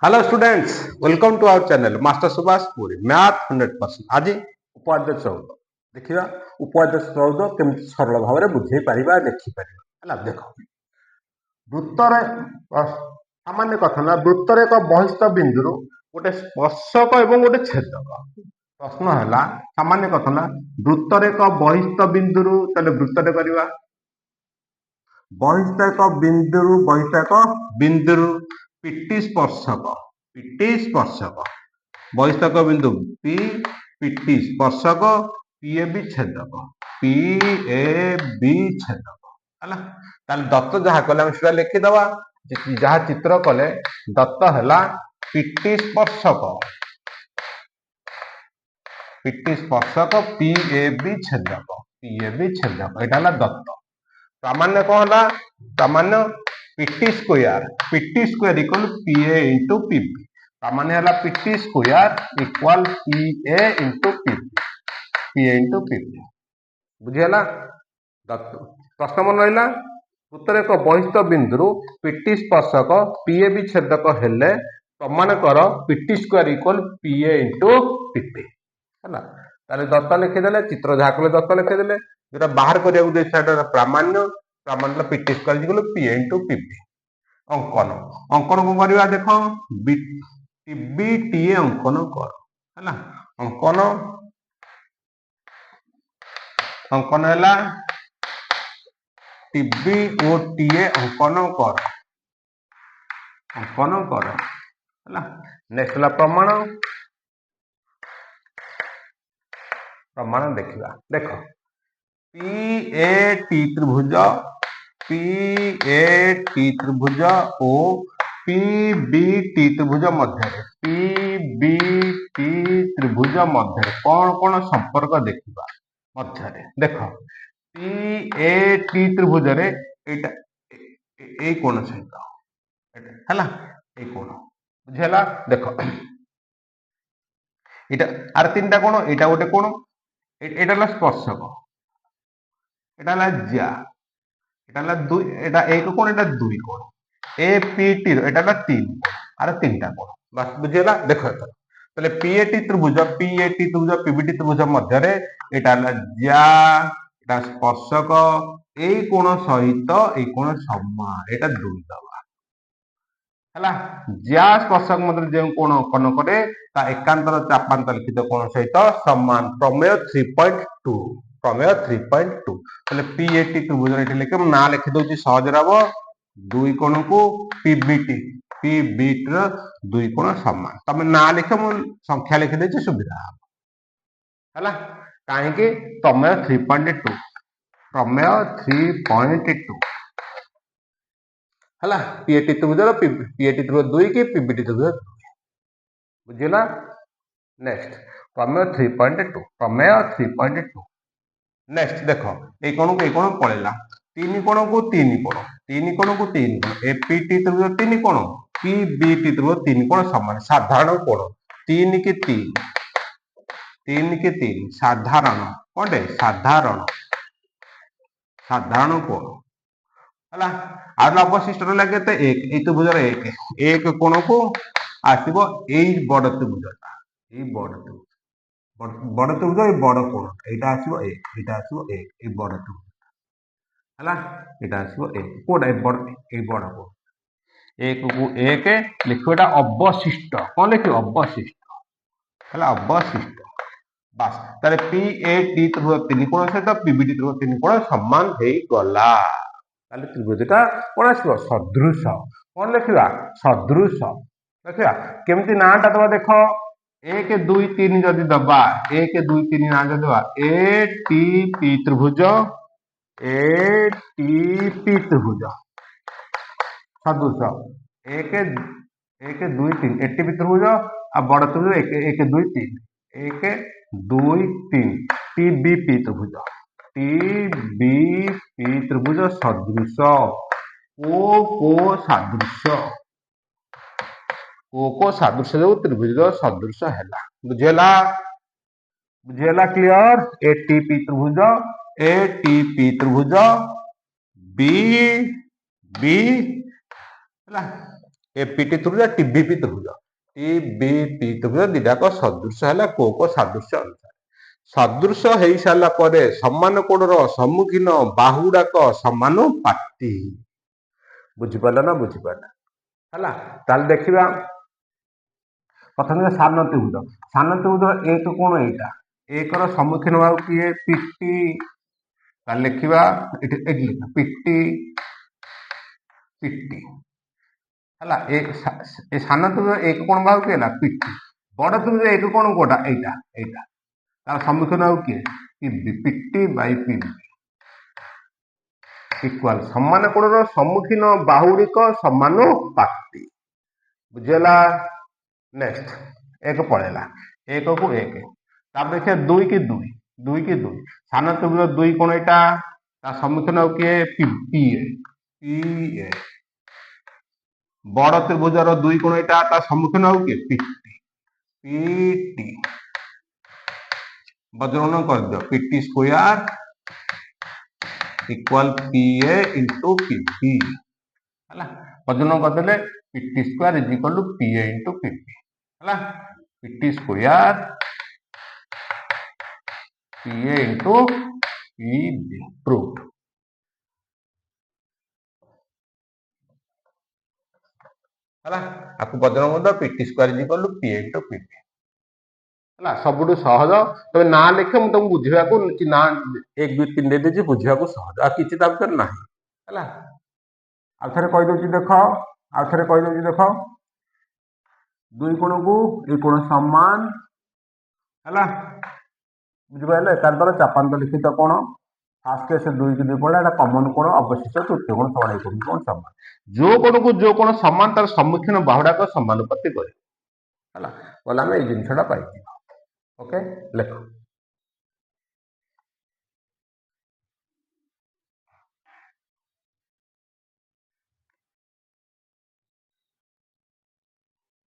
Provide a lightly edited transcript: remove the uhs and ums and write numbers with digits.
Hello students, welcome to our channel master Subhash Puri math 100%। आज उपाद्य 14 देखिए उपाद्य 14 केमती सरल भाव में बुझे पारिबा देखि पारिबा। देख वृत्तर सामान्य कथा ना वृत्तर एक बहिस्थ बिंदु गोटे स्पर्शक और गोटे छेदक। प्रश्न है सामान्य कथा ना वृत्तर एक बहिस्थ बिंदु वृत्तर करवा बहिस्थ एक बिंदु पिटी स्पर्शक बहिष्ठक बिंदु पी पिटी स्पर्शक पी ए बी छेदक पी ए बी छेदक है। दत्त जहाँ कले सीधा लिखिदवा जहाँ चित्र कले दत्त है पिटी स्पर्शक पी ए बी छेदक यहाँ दत्त। सामान्य कौन है सामान्य P T square equal P A into P B. सामान्य है P T square equal P A into P into P बुझीगला। प्रश्न मन रहा उत्तर एक बहिस्थ बिंदु पिटी स्पर्शक पी ए बी छेदक हेले प्रमाण कर P T square equal P A into P है। दत्त लिखिदेले चित्र जहाँ कले दत्त लिखिदेले जो बाहर करने प्रामाण्य P T square equal P A into P अंकन अंकन को करवा देख टीबी टीए अंकन कर है अंकन अंकन है टीबी ओ टीए अंकन कर है। नेक्स्ट है प्रमाण देखा देख पी ए टी त्रिभुज ओ पी बी टी त्रिभुज मध्य कौन कौन संपर्क देखा मध्य देख पी ए टी त्रिभुज कोण सहित है कोण बुझेगा। देख आर तीन टा कोण यहाँ गोटे कोण यहाँ स्पर्शक यहाँ ज्या एटा एक कोण एटा दुई कोण ए पी टी एटा तीन कोण आर तीन टा कोण बस बुझीगला। देख ताले पीएटी त्रिभुज पीबीटी त्रिभुज मध्य एटा ज्या एटा स्पर्शक ए कोण सहित ए कोण समान एटा दुई दबा है। ज्या स्पर्शक मध्य जो कोण अंकन करे एकांतर चापांतर लिखित कोण सहित समान प्रमेय 3.2 पी ए टी त्रिभुज लिखे ना लिखि दौर सहज हम दुई कोण को पीबीटी दुई कोण समान तुम ना लिख मु संख्या लिखिदे सुविधा है कहीं प्रमेय 3.2 है पीएटी त्रिभुज दुई कि पीबीटी त्रिभुज बुझीगला। नेक्स्ट प्रमेय 3.2 नेक्स्ट देख ये कोण पलैला तीन कोण को तीन कोण एपीटी त्रिभुज तीन कोण पीबीटी त्रिभुज तीन कोण समान साधारण कोण तीन की तीन साधारण कौटे साधारण कोण है। अवशिष्ट लगे तो एक त्रिभुज एक कोण को आसब बड़ त्रिभुजटा बड़ त्रिभुज बड़ कोण यहाँ आसो एक बड़ त्रिभुज है यहाँ आसो एक कोटा बड़ कोण एक को एक लिखा अवशिष्ट कौन लिख अवशिष्ट है अवशिष्ट बस ताले पी ए टी त्रिभुज तीन कोण सहित पीबीटी त्रिभुज तीन कोण समान हो गला त्रिभुजटा कौन आसो सदृश कौन लिखा सदृश देखा केमती नाटा दबा देख एक दुई तीन जदि दबा एक दुई तीन ना जदि दबा ए टी पी त्रिभुज सदृश एक दुई तीन एटी त्रिभुज आ बड़ त्रिभुज एक दुई तीन टी बी पी त्रिभुज सदृश को सादृश्य जो त्रिभुज सदृश है बुझेला क्लियर। एटीपी त्रिभुज बी बी एपीटी त्रिभुज टीबीपी त्रिभुज टीबीपी त्रिभुज दिटाक सदृश है को सादृश्य अनुसार सदृश हो सारा पर समान कोणर सम्मुखीन बाहुडाक समानुपाती बुझिपार ना बुझिपार है देखा प्रथम सान त्रिभुज एक कोण एटा एक सम्मुखीन बाहु किए पीटी लिखा पीटी पीटी है सान त्रिभुज एक कोण बाहु किए पीटी बड़ त्रिभुज एक कोण कोटा एटा एटा तार सम्मुखीन बाहु किए पीटी बाई पीबी इक्वाल समान कोणर सम्मुखीन बाहुड़िक समानुपाती बुझेगा नेक्स्ट एक पड़ेगा एक को एक देखिए दुई की दुई दुई की दुई सान त्रिभुज दुई कोण यहाँ सम्मुखीन किए पीए पीए बड़ त्रिभुजर दुई कोण यहाँ सम्मुखीन किए पीटी पीटी वज्रगणन कर दियो PT square equal PA into PB है वज्रगणन करदे PT square is equal to PA into PB है PT square PA into PB proved है आपको वज्रगणन कर PT square is equal to PA into PB है सब सहज तुम ना लिख मुझे तुमको बुझा ना एक दुई तीन दे बुझा सहज आ कि ना है आउ थे कहीदे देख आउ थे कहीदे देख दुई कोण को ये कोण सामान है बुझिपारे तार द्वारा चापांत लिखित कोण फास्ट से दुई की दुई पड़ा कमन कोण अवशिष्ट तृतीय कोण समान कोण सामान जो कोण को जो कोण सामान तार सम्मुखीन बाहुड़ाक समानुपाती कर जिनसा पाई ओके लेख